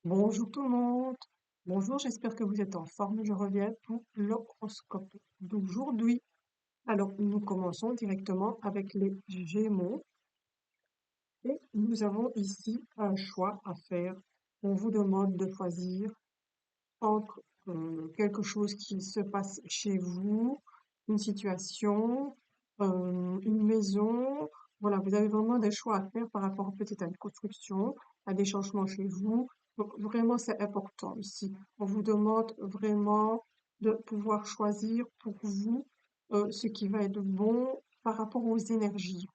Bonjour tout le monde. Bonjour, j'espère que vous êtes en forme. Je reviens pour l'horoscope d'aujourd'hui. Alors, nous commençons directement avec les Gémeaux et nous avons ici un choix à faire. On vous demande de choisir entre quelque chose qui se passe chez vous, une situation, une maison. Voilà, vous avez vraiment des choix à faire par rapport peut-être à une construction, à des changements chez vous. Donc vraiment, c'est important ici. On vous demande vraiment de pouvoir choisir pour vous ce qui va être bon par rapport aux énergies.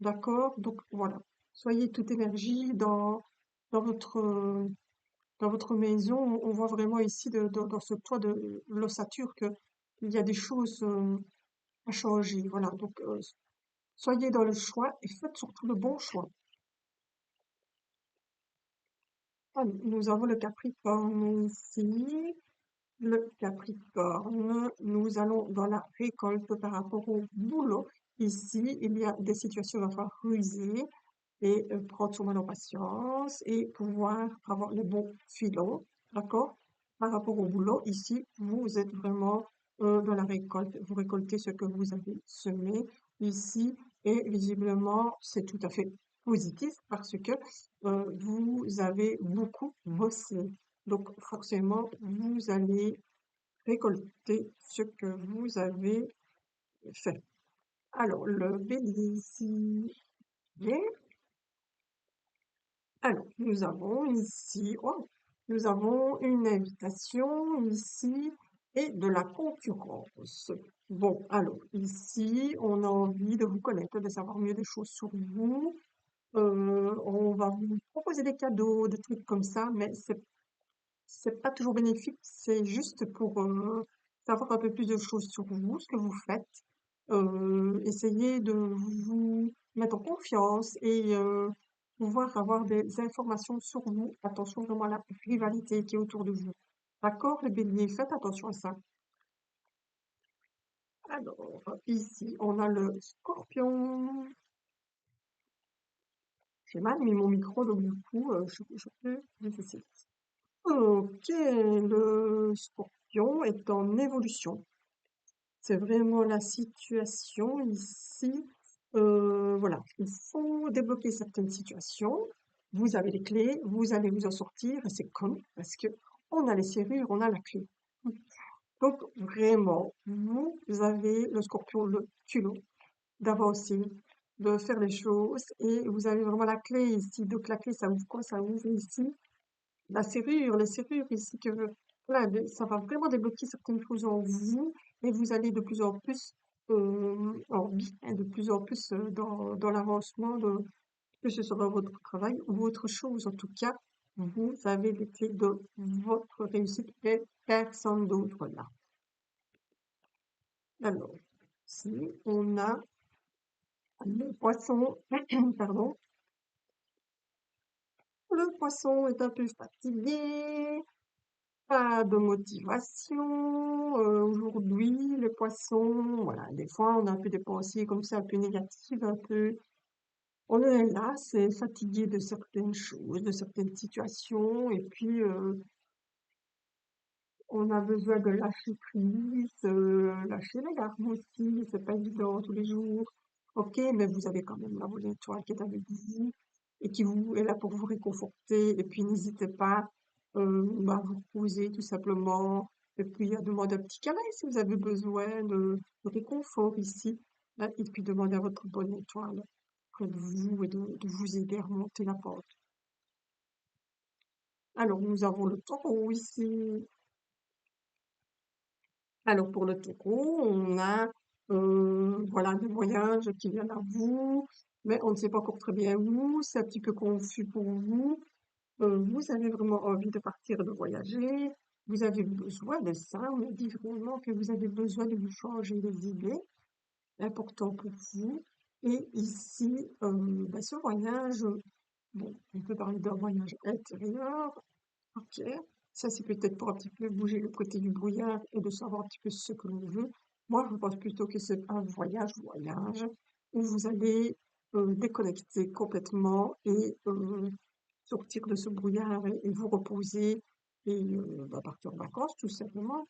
D'accord? Donc voilà, soyez toute énergie dans votre dans votre maison, on voit vraiment ici dans ce toit de l'ossature que il y a des choses à changer. Voilà, donc soyez dans le choix et faites surtout le bon choix. Ah, nous avons le Capricorne ici. Le Capricorne, nous allons dans la récolte par rapport au boulot. Ici, il y a des situations à faire ruser et prendre son mal en patience et pouvoir avoir le bon filon, d'accord? Par rapport au boulot, ici, vous êtes vraiment dans la récolte, vous récoltez ce que vous avez semé ici et visiblement, c'est tout à fait positif parce que vous avez beaucoup bossé. Donc forcément, vous allez récolter ce que vous avez fait. Alors, le bélier ici, bien. Alors, nous avons ici, oh, nous avons une invitation ici et de la concurrence. Bon, alors ici, on a envie de vous connaître, de savoir mieux des choses sur vous. On va vous proposer des cadeaux, des trucs comme ça, mais c'est pas toujours bénéfique. C'est juste pour savoir un peu plus de choses sur vous, ce que vous faites. Essayez de vous mettre en confiance et pouvoir avoir des informations sur vous. Attention vraiment à la rivalité qui est autour de vous. D'accord, les béliers, faites attention à ça. Alors, ici, on a le scorpion. J'ai mal mis mon micro, donc du coup, je peux difficile. Ok, le scorpion est en évolution. C'est vraiment la situation ici. Voilà, il faut débloquer certaines situations. Vous avez les clés, vous allez vous en sortir et c'est comme parce que on a les serrures, on a la clé. Donc vraiment, vous avez le scorpion, le culot d'avancer, de faire les choses et vous avez vraiment la clé ici. Donc la clé, ça ouvre quoi? Ça ouvre ici la serrure, les serrures ici que voilà, ça va vraiment débloquer certaines choses en vous et vous allez de plus en plus en bien, de plus en plus dans l'avancement de que ce soit votre travail ou autre chose. En tout cas, vous avez les clés de votre réussite et personne d'autre là. Alors, si on a le poisson, pardon, le poisson est un peu fatigué. Pas de motivation. Aujourd'hui, les poissons, voilà, des fois on a un peu des pensées comme ça, un peu négatives, un peu. On est là, c'est fatigué de certaines choses, de certaines situations, et puis on a besoin de lâcher prise, lâcher les larmes aussi, c'est pas évident tous les jours. Ok, mais vous avez quand même la bonne étoile qui est avec vous et qui vous est là pour vous réconforter. Et puis n'hésitez pas à vous reposer tout simplement. Et puis à demander un petit câlin si vous avez besoin de réconfort ici. Hein, et puis demander à votre bonne étoile près de vous et de vous aider à remonter la pente. Alors nous avons le taureau ici. Alors pour le taureau, on a voilà des voyages qui viennent à vous, mais on ne sait pas encore très bien où, c'est un petit peu confus pour vous. Vous avez vraiment envie de partir, de voyager, vous avez besoin de ça, on me dit vraiment que vous avez besoin de vous changer les idées, important pour vous. Et ici, ce voyage, bon, on peut parler d'un voyage intérieur, ok. Ça, c'est peut-être pour un petit peu bouger le côté du brouillard et de savoir un petit peu ce que l'on veut. Moi, je pense plutôt que c'est un voyage où vous allez déconnecter complètement et sortir de ce brouillard et vous reposer et bah, partir en vacances, tout simplement.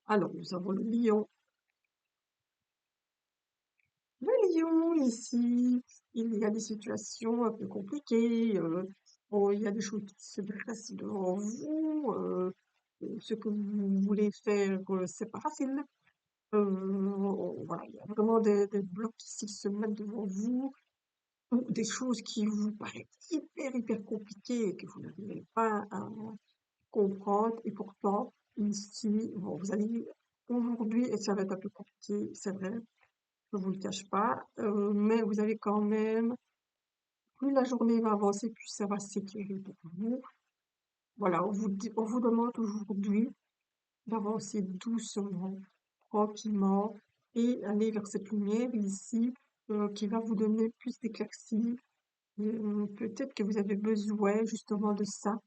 Alors, nous avons le lion. Le lion, ici, il y a des situations un peu compliquées. Bon, il y a des choses qui se dressent devant vous. Ce que vous voulez faire, c'est pas facile. Voilà, il y a vraiment des blocs qui se mettent devant vous, ou des choses qui vous paraissent hyper compliquées et que vous n'arrivez pas à comprendre. Et pourtant, ici, bon, vous allez aujourd'hui, et ça va être un peu compliqué, c'est vrai, je vous le cache pas, mais vous allez quand même, plus la journée va avancer, plus ça va s'éclairer pour vous. Voilà, on vous demande aujourd'hui d'avancer doucement, tranquillement, et aller vers cette lumière ici, qui va vous donner plus d'éclaircie. Peut-être que vous avez besoin justement de ça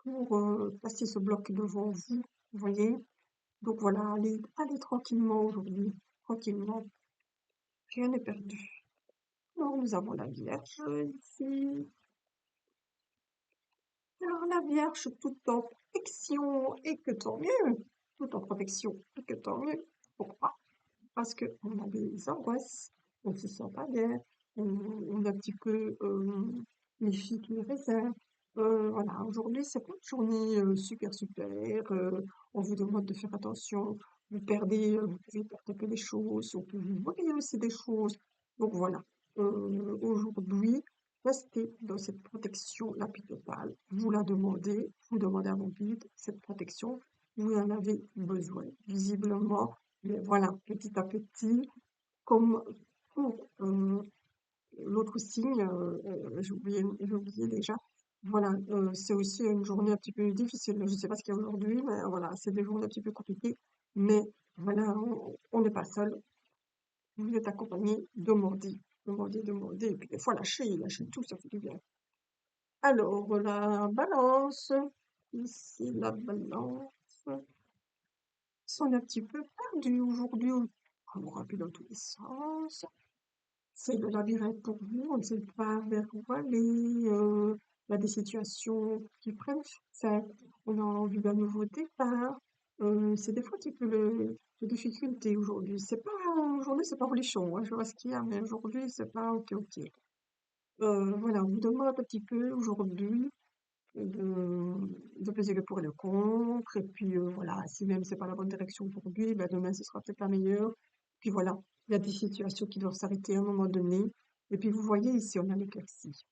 pour passer ce bloc devant vous, vous voyez? Donc voilà, allez tranquillement aujourd'hui, tranquillement, rien n'est perdu. Alors nous avons la Vierge ici. Alors la Vierge, tout en protection, et que tant mieux, tout en protection, et que tant mieux. Pourquoi? Parce qu'on a des angoisses, on se sent pas bien, on a un petit peu les filles qui les réservent. Voilà, aujourd'hui, c'est pas une journée super, on vous demande de faire attention, vous pouvez perdre un peu des choses, ou que vous voyez aussi des choses. Donc voilà, aujourd'hui, restez dans cette protection la plus totale. Vous la demandez, vous demandez à vos guides cette protection, vous en avez besoin. Visiblement, mais voilà, petit à petit, comme pour l'autre signe, j'ai oublié déjà. Voilà, c'est aussi une journée un petit peu difficile. Je ne sais pas ce qu'il y a aujourd'hui, mais voilà, c'est des journées un petit peu compliquées. Mais voilà, on n'est pas seul. Vous êtes accompagné, demandez. Et puis des fois, lâchez tout, ça fait du bien. Alors, la balance. Ici, la balance. Ils sont un petit peu perdus aujourd'hui. On court un peu dans tous les sens. C'est le labyrinthe pour vous. On ne sait pas vers où aller. Il y a des situations qui prennent fin. On a envie d'un nouveau départ. C'est des fois un petit peu de difficulté aujourd'hui. C'est pas, aujourd'hui, c'est pas folichon, hein. Je vois ce qu'il y a, mais aujourd'hui, c'est pas ok. Voilà, on vous demande un petit peu aujourd'hui de peser le pour et le contre. Et puis voilà, si même c'est pas la bonne direction aujourd'hui, ben demain ce sera peut-être la meilleure. Puis voilà, il y a des situations qui doivent s'arrêter à un moment donné. Et puis vous voyez ici, on a l'éclaircie.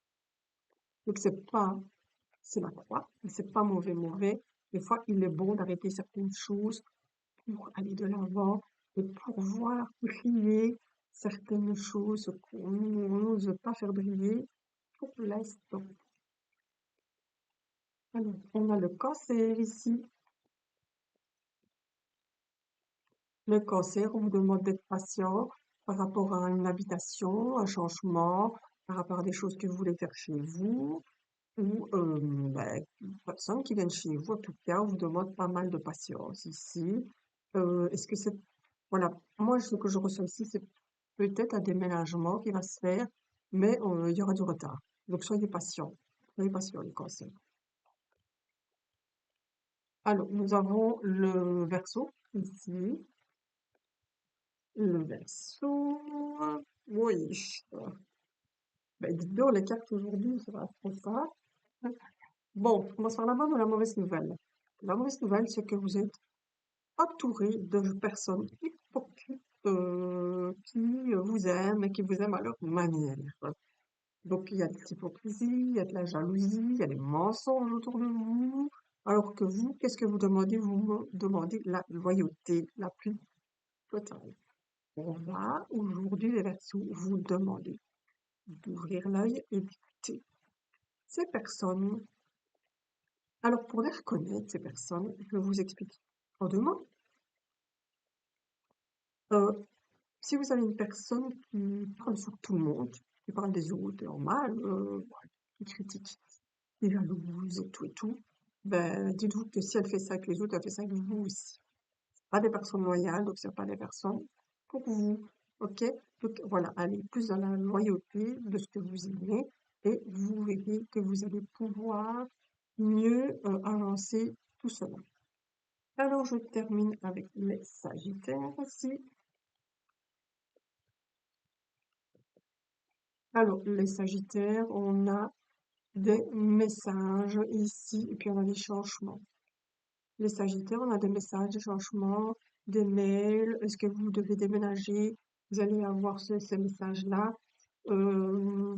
Donc c'est la croix, mais c'est pas mauvais. Des fois, il est bon d'arrêter certaines choses pour aller de l'avant et pour voir briller certaines choses qu'on n'ose pas faire briller pour l'instant. Alors, on a le cancer ici. Le cancer, on vous demande d'être patient par rapport à une habitation, un changement, par rapport à des choses que vous voulez faire chez vous, ou ben, une personne qui vient chez vous, en tout cas, on vous demande pas mal de patience ici. Est-ce que c'est... Voilà, moi, ce que je ressens ici, c'est peut-être un déménagement qui va se faire, mais il y aura du retard. Donc, soyez patient, les cancers. Alors, nous avons le Verseau ici. Le Verseau, oui. Ben, dites donc, les cartes aujourd'hui, ça va trop ça. Bon, on commence par la bonne ou la mauvaise nouvelle. La mauvaise nouvelle, c'est que vous êtes entouré de personnes hypocrites qui vous aiment et qui vous aiment à leur manière. Donc, il y a de l'hypocrisie, il y a de la jalousie, il y a des mensonges autour de vous. Alors que vous, qu'est-ce que vous demandez? Vous me demandez la loyauté la plus totale. On va aujourd'hui, les Verseaux, vous demander d'ouvrir l'œil et d'écouter ces personnes. Alors, pour les reconnaître, ces personnes, je vais vous expliquer en deux mots. Euh, si vous avez une personne qui parle sur tout le monde, qui parle des autres en mal, voilà, qui critique, qui est jalouse et tout, ben, dites-vous que si elle fait ça avec les autres, elle fait ça avec vous aussi. Pas des personnes loyales, donc c'est pas des personnes pour vous. Ok? Donc voilà, allez plus dans la loyauté de ce que vous aimez. verrez que vous allez pouvoir mieux avancer tout cela. Alors, je termine avec les Sagittaires ici. Alors, les Sagittaires, on a des messages ici et puis on a des changements. Les Sagittaires, on a des messages, des changements, des mails. Est-ce que vous devez déménager? Vous allez avoir ces messages-là. Euh,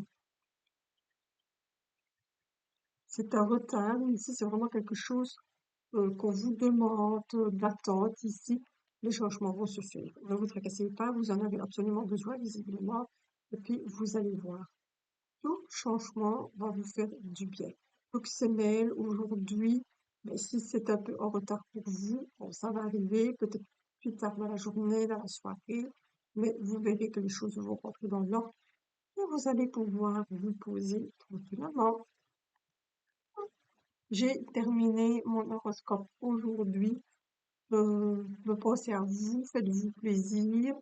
c'est un retard. Ici, c'est vraiment quelque chose qu'on vous demande d'attente ici. Les changements vont se faire. Ne vous tracassez pas, vous en avez absolument besoin, visiblement. Et puis, vous allez voir. Tout changement va vous faire du bien. Donc, ces mails aujourd'hui, ben, si c'est un peu en retard pour vous, bon, ça va arriver peut-être plus tard dans la journée, dans la soirée, mais vous verrez que les choses vont rentrer dans l'ordre et vous allez pouvoir vous poser tranquillement. J'ai terminé mon horoscope aujourd'hui. Pensez à vous, faites-vous plaisir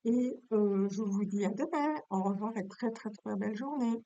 et je vous dis à demain. Au revoir et très très très belle journée.